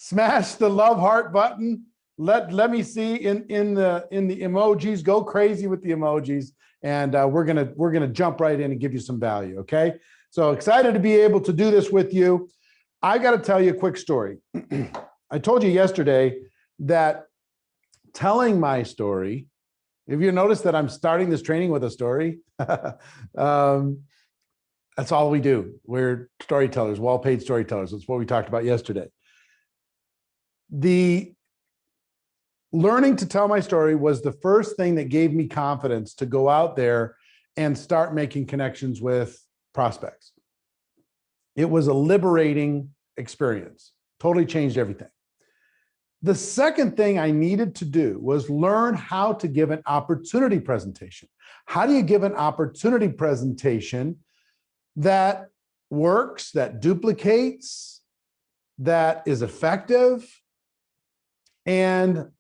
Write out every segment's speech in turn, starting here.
Smash the love heart button. Let me see in the emojis. Go crazy with the emojis, and we're gonna jump right in and give you some value. Okay, so excited to be able to do this with you. I got to tell you a quick story. I told you yesterday that telling my story. If you notice that I'm starting this training with a story, that's all we do. We're storytellers, well-paid storytellers. That's what we talked about yesterday. The learning to tell my story was the first thing that gave me confidence to go out there and start making connections with prospects. It was a liberating experience, totally changed everything. The second thing I needed to do was learn how to give an opportunity presentation. How do you give an opportunity presentation that works, that duplicates, that is effective? And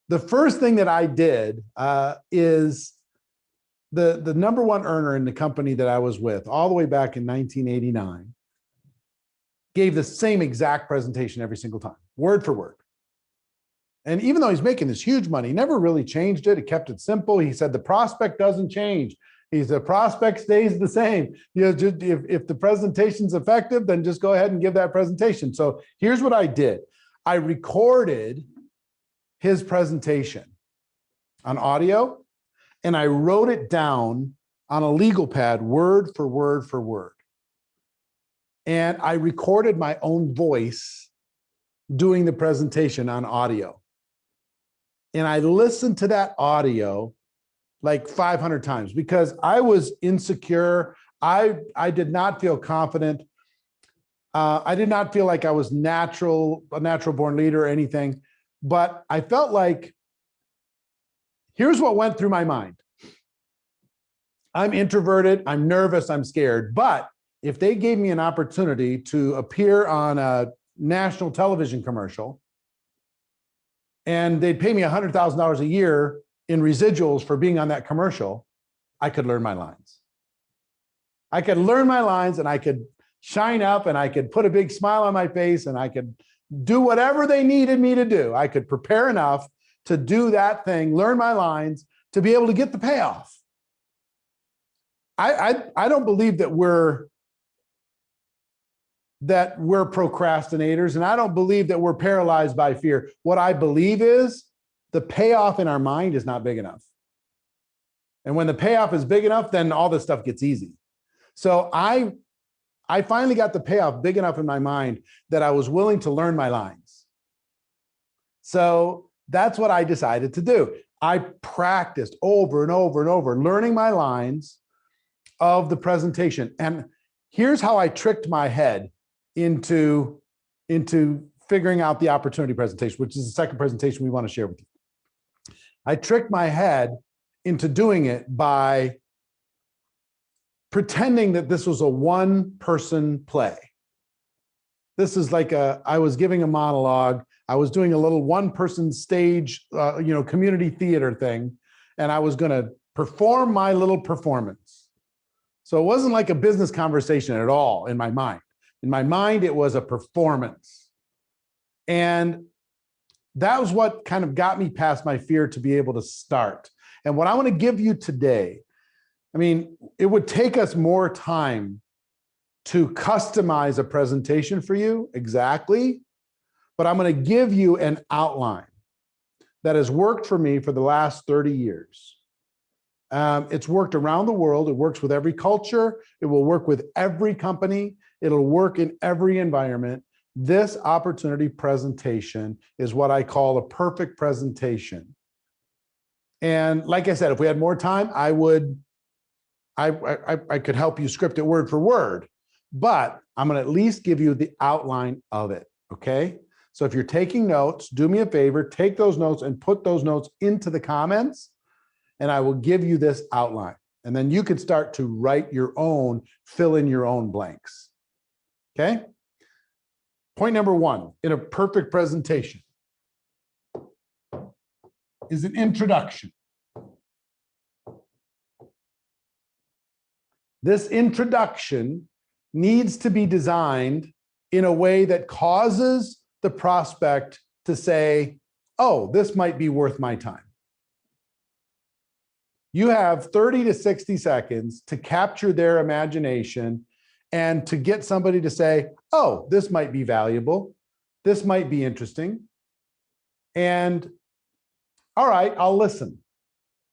the first thing that I did is the number one earner in the company that I was with all the way back in 1989 gave the same exact presentation every single time, word for word. And even though he's making this huge money, he never really changed it. He kept it simple. He said the prospect doesn't change. He said prospect stays the same. You know, just if the presentation's effective, then just go ahead and give that presentation. So here's what I did. I recorded his presentation on audio, and I wrote it down on a legal pad, word for word for word. And I recorded my own voice doing the presentation on audio. And I listened to that audio like 500 times because I was insecure. I did not feel confident. I did not feel like I was a natural born leader or anything, but I felt like, here's what went through my mind. I'm introverted, I'm nervous, I'm scared, but if they gave me an opportunity to appear on a national television commercial and they'd pay me $100,000 a year in residuals for being on that commercial, I could learn my lines. I could learn my lines and I could shine up and I could put a big smile on my face and I could do whatever they needed me to do. I could prepare enough to do that thing, learn my lines, to be able to get the payoff. I don't believe that we're procrastinators, and I don't believe that we're paralyzed by fear. What I believe is the payoff in our mind is not big enough. And when the payoff is big enough, then all this stuff gets easy. So I finally got the payoff big enough in my mind that I was willing to learn my lines. So that's what I decided to do. I practiced over and over and over, learning my lines of the presentation. And here's how I tricked my head into figuring out the opportunity presentation, which is the second presentation we want to share with you. I tricked my head into doing it by pretending that this was a one-person play. This is like I was giving a monologue. I was doing a little one-person stage, community theater thing, and I was going to perform my little performance. So it wasn't like a business conversation at all in my mind. In my mind, it was a performance. And that was what kind of got me past my fear to be able to start. And what I want to give you today, I mean, it would take us more time to customize a presentation for you, exactly. But I'm going to give you an outline that has worked for me for the last 30 years. It's worked around the world. It works with every culture. It will work with every company. It'll work in every environment. This opportunity presentation is what I call a perfect presentation. And like I said, if we had more time, I could help you script it word for word, but I'm going to at least give you the outline of it. Okay. So if you're taking notes, do me a favor, take those notes and put those notes into the comments, and I will give you this outline. And then you can start to write your own, fill in your own blanks. Okay. Point number one in a perfect presentation is an introduction. This introduction needs to be designed in a way that causes the prospect to say, oh, this might be worth my time. You have 30 to 60 seconds to capture their imagination and to get somebody to say, oh, this might be valuable. This might be interesting. And all right, I'll listen.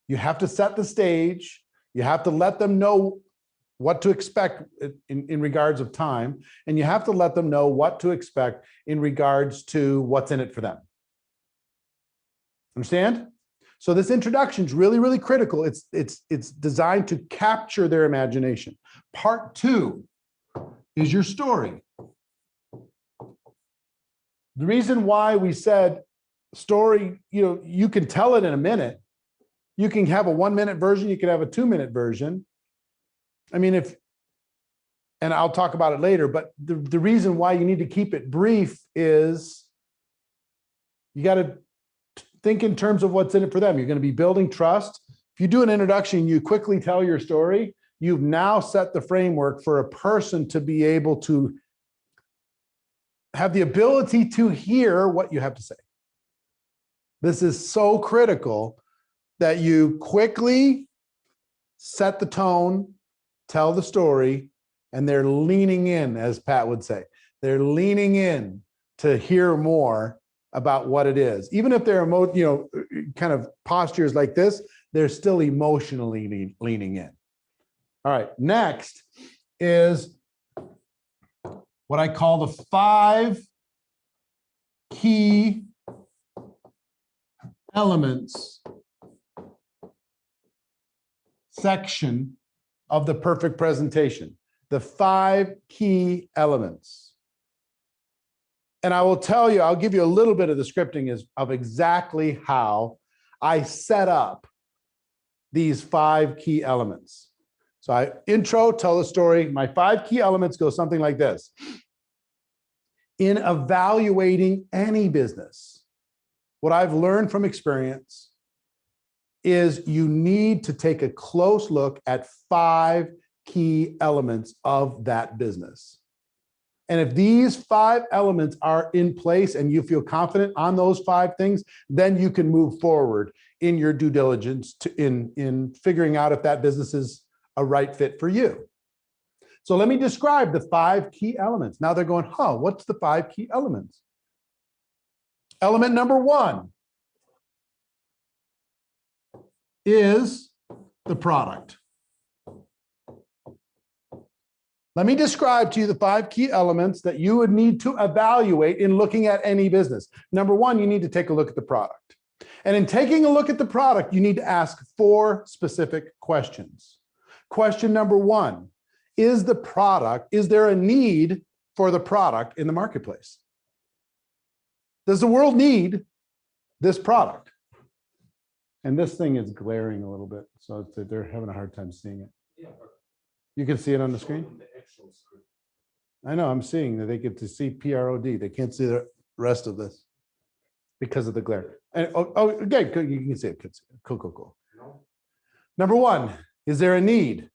You have to set the stage. You have to let them know what to expect in regards of time. And you have to let them know what to expect in regards to what's in it for them. Understand? So this introduction is really, really critical. It's designed to capture their imagination. Part 2 is your story. The reason why we said story, you can tell it in a minute. You can have a 1-minute version. You can have a 2-minute version. I mean, and I'll talk about it later, but the reason why you need to keep it brief is you got to think in terms of what's in it for them. You're going to be building trust. If you do an introduction, you quickly tell your story, you've now set the framework for a person to be able to have the ability to hear what you have to say. This is so critical that you quickly set the tone, tell the story, and they're leaning in, as Pat would say. They're leaning in to hear more about what it is. Even if their kind of postures like this, they're still emotionally leaning in. All right, next is what I call the 5 key elements section of the perfect presentation. The 5 key elements. And I will tell you, I'll give you a little bit of the scripting of exactly how I set up these 5 key elements. So I intro, tell the story. My 5 key elements go something like this. In evaluating any business, what I've learned from experience is you need to take a close look at 5 key elements of that business. And if these 5 elements are in place and you feel confident on those 5 things, then you can move forward in your due diligence in figuring out if that business is a right fit for you. So let me describe the 5 key elements. Now they're going, what's the 5 key elements? Element number 1 is the product. Let me describe to you the 5 key elements that you would need to evaluate in looking at any business. Number 1, you need to take a look at the product. And in taking a look at the product, you need to ask 4 specific questions. Question number 1, is there a need for the product in the marketplace? Does the world need this product? And this thing is glaring a little bit, so they're having a hard time seeing it. Yeah, you can see it on the screen? I know, I'm seeing that they get to see PROD. They can't see the rest of this because of the glare. And okay, you can see it. Cool. Number 1, is there a need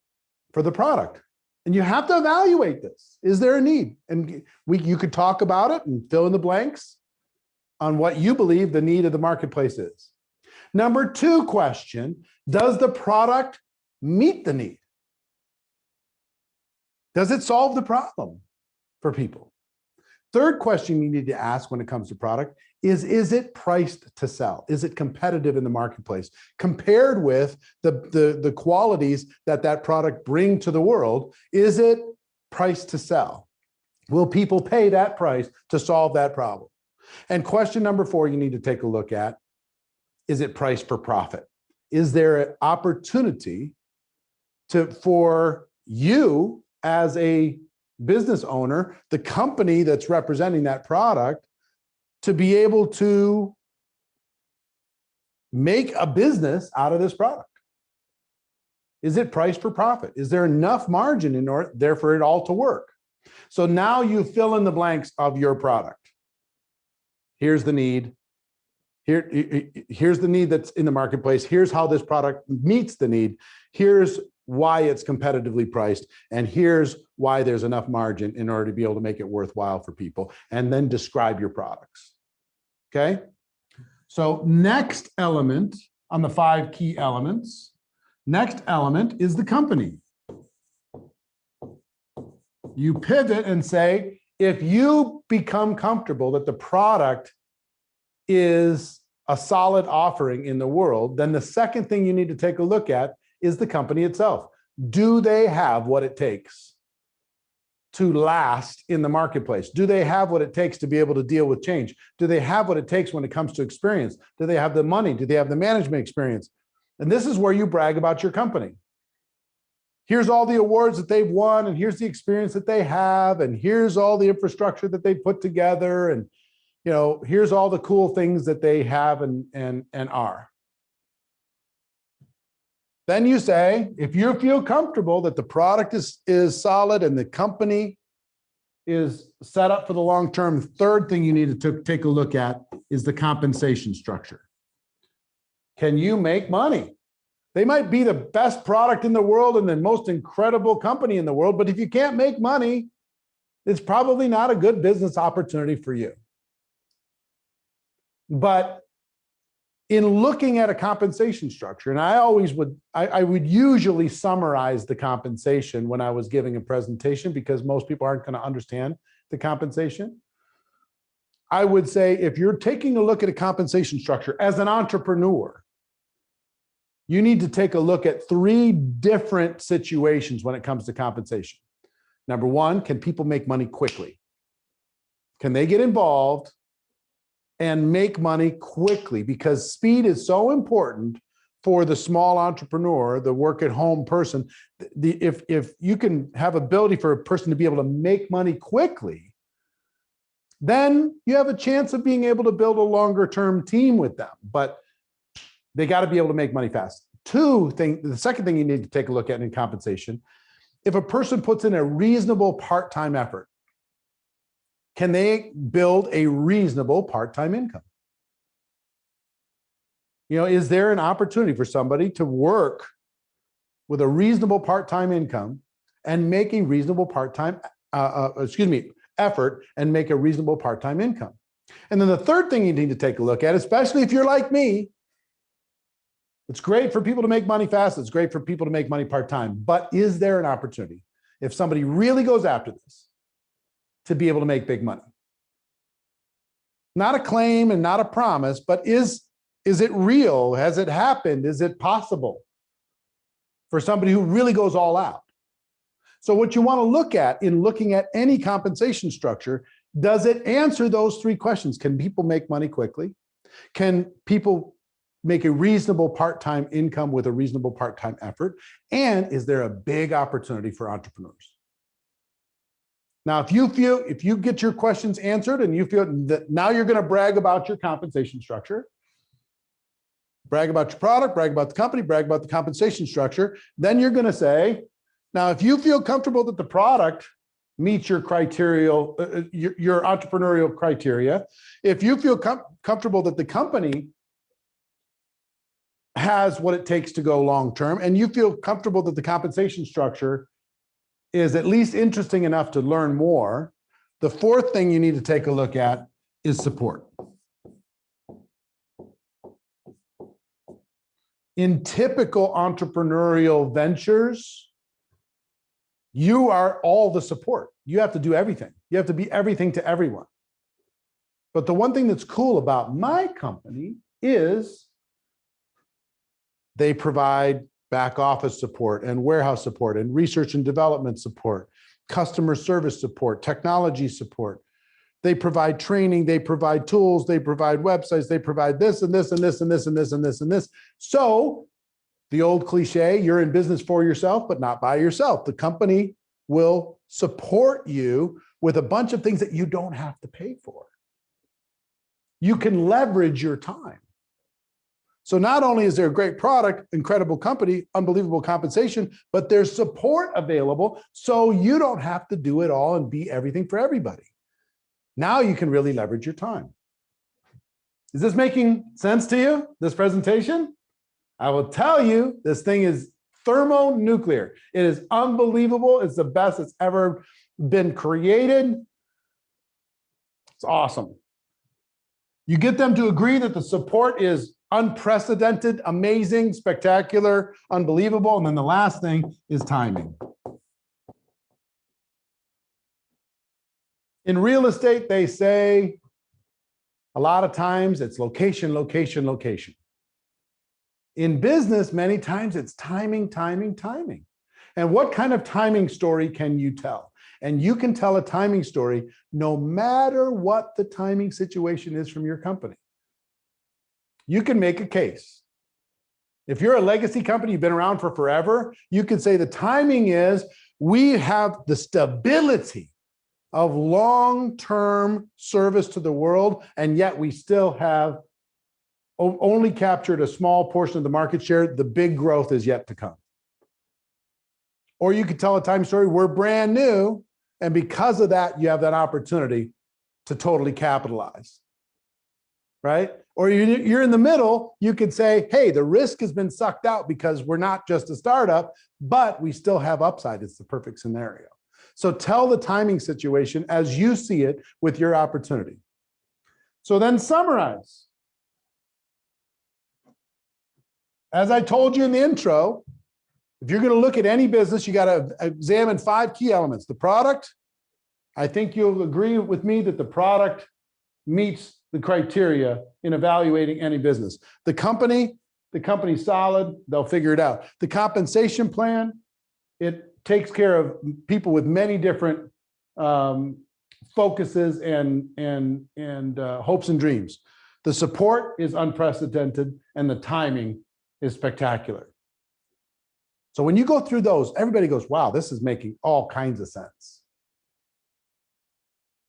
for the product? And you have to evaluate this. Is there a need? And you could talk about it and fill in the blanks on what you believe the need of the marketplace is. Number 2 question, does the product meet the need? Does it solve the problem for people? Third question you need to ask when it comes to product is it priced to sell? Is it competitive in the marketplace compared with the qualities that product bring to the world? Is it priced to sell? Will people pay that price to solve that problem? And question number 4 you need to take a look at, is it priced for profit? Is there an opportunity for you as a business owner, the company that's representing that product, to be able to make a business out of this product? Is it priced for profit? Is there enough margin in there for it all to work? So now you fill in the blanks of your product. Here's the need. Here's the need that's in the marketplace. Here's how this product meets the need. Here's why it's competitively priced, and here's why there's enough margin in order to be able to make it worthwhile for people, and then describe your products. Okay? So next element on the 5 key elements, next element is the company. You pivot and say, if you become comfortable that the product is a solid offering in the world, then the second thing you need to take a look at is the company itself. Do they have what it takes to last in the marketplace? Do they have what it takes to be able to deal with change? Do they have what it takes when it comes to experience? Do they have the money? Do they have the management experience? And this is where you brag about your company. Here's all the awards that they've won, and here's the experience that they have, and here's all the infrastructure that they put together, and here's all the cool things that they have and are. Then you say, if you feel comfortable that the product is solid and the company is set up for the long term, third thing you need to take a look at is the compensation structure. Can you make money? They might be the best product in the world and the most incredible company in the world, but if you can't make money, it's probably not a good business opportunity for you. But in looking at a compensation structure, and I would usually summarize the compensation when I was giving a presentation because most people aren't going to understand the compensation. I would say if you're taking a look at a compensation structure as an entrepreneur, you need to take a look at 3 different situations when it comes to compensation. Number 1, can people make money quickly? Can they get involved and make money quickly? Because speed is so important for the small entrepreneur, the work at home person. If you can have ability for a person to be able to make money quickly, then you have a chance of being able to build a longer term team with them. But they got to be able to make money fast. The second thing you need to take a look at in compensation, if a person puts in a reasonable part-time effort, can they build a reasonable part-time income? Is there an opportunity for somebody to work with a reasonable part-time income and make a reasonable part-time, effort and make a reasonable part-time income? And then the third thing you need to take a look at, especially if you're like me, it's great for people to make money fast. It's great for people to make money part-time. But is there an opportunity, if somebody really goes after this, to be able to make big money? Not a claim and not a promise, but is it real? Has it happened? Is it possible for somebody who really goes all out? So what you want to look at in looking at any compensation structure, does it answer those 3 questions? Can people make money quickly? Can people make a reasonable part-time income with a reasonable part-time effort? And is there a big opportunity for entrepreneurs? Now, if you get your questions answered and you feel that now you're going to brag about your compensation structure, brag about your product, brag about the company, brag about the compensation structure, then you're going to say, now, if you feel comfortable that the product meets your criteria, your entrepreneurial criteria, if you feel comfortable that the company has what it takes to go long-term, and you feel comfortable that the compensation structure is at least interesting enough to learn more, the fourth thing you need to take a look at is support. In typical entrepreneurial ventures, you are all the support. You have to do everything. You have to be everything to everyone. But the one thing that's cool about my company is they provide back office support and warehouse support and research and development support, customer service support, technology support. They provide training, they provide tools, they provide websites, they provide this and this and this and this and this and this and this. So the old cliche, you're in business for yourself, but not by yourself. The company will support you with a bunch of things that you don't have to pay for. You can leverage your time. So not only is there a great product, incredible company, unbelievable compensation, but there's support available so you don't have to do it all and be everything for everybody. Now you can really leverage your time. Is this making sense to you, this presentation? I will tell you, this thing is Thermonuclear. It is unbelievable. It's the best that's ever been created. It's awesome. You get them to agree that the support is unprecedented, amazing, spectacular, unbelievable. And then the last thing is timing. In real estate, they say a lot of times it's location, location, location. In business, many times it's timing, timing, timing. And what kind of timing story can you tell? And you can tell a timing story no matter what the timing situation is from your company. You can make a case. If you're a legacy company, you've been around for forever, you can say the timing is we have the stability of long-term service to the world, and yet we still have only captured a small portion of the market share. The big growth is yet to come. Or you could tell a time story, we're brand new, and because of that, you have that opportunity to totally capitalize, right? Or you're in the middle, you could say, hey, the risk has been sucked out because we're not just a startup, but we still have upside. It's the perfect scenario. So tell the timing situation as you see it with your opportunity. So then summarize. As I told you in the intro, if you're going to look at any business, you got to examine 5 key elements. The product, I think you'll agree with me that the product meets the criteria in evaluating any business. The company's solid, they'll figure it out. The compensation plan, it takes care of people with many different focuses and hopes and dreams. The support is unprecedented and the timing is spectacular. So when you go through those, everybody goes, wow, this is making all kinds of sense.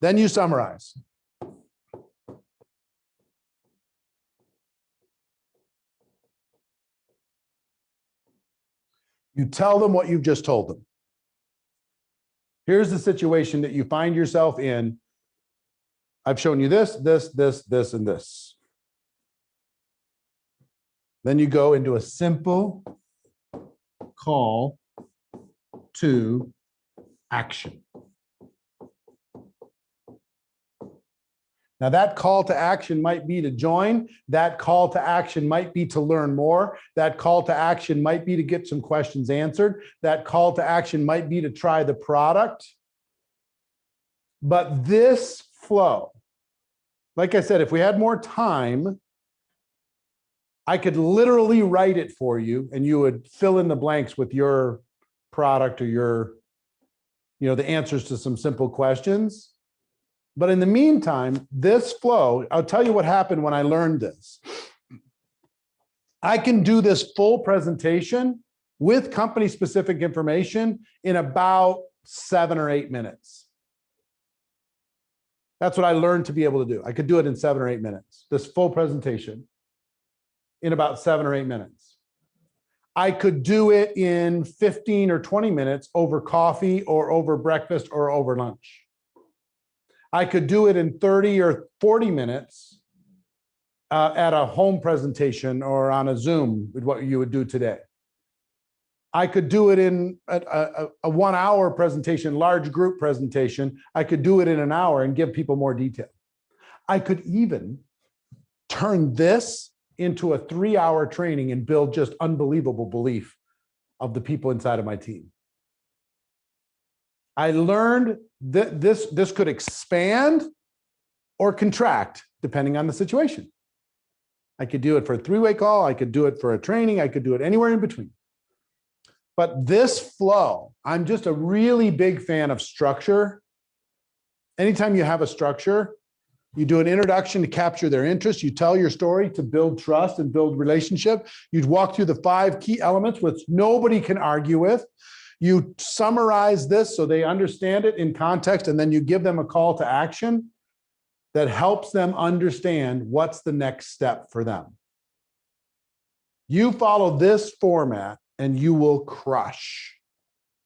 Then you summarize. You tell them what you've just told them. Here's the situation that you find yourself in. I've shown you this, this, this, this, and this. Then you go into a simple call to action. Now that call to action might be to join. That call to action might be to learn more. That call to action might be to get some questions answered. That call to action might be to try the product. But this flow, like I said, if we had more time, I could literally write it for you and you would fill in the blanks with your product or your, the answers to some simple questions. But in the meantime, this flow, I'll tell you what happened when I learned this. I can do this full presentation with company-specific information in about 7 or 8 minutes. That's what I learned to be able to do. I could do it in 7 or 8 minutes, this full presentation in about 7 or 8 minutes. I could do it in 15 or 20 minutes over coffee or over breakfast or over lunch. I could do it in 30 or 40 minutes at a home presentation or on a Zoom with what you would do today. I could do it in a 1 hour presentation, large group presentation. I could do it in an hour and give people more detail. I could even turn this into a 3-hour training and build just unbelievable belief of the people inside of my team. I learned that this could expand or contract depending on the situation. I could do it for a 3-way call. I could do it for a training. I could do it anywhere in between. But this flow, I'm just a really big fan of structure. Anytime you have a structure, you do an introduction to capture their interest. You tell your story to build trust and build relationship. You walk through the 5 key elements, which nobody can argue with. You summarize this so they understand it in context, and then you give them a call to action that helps them understand what's the next step for them. You follow this format and you will crush.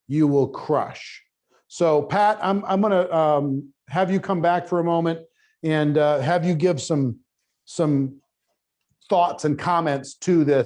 You will crush. So Pat, I'm going to have you come back for a moment and have you give some thoughts and comments to this.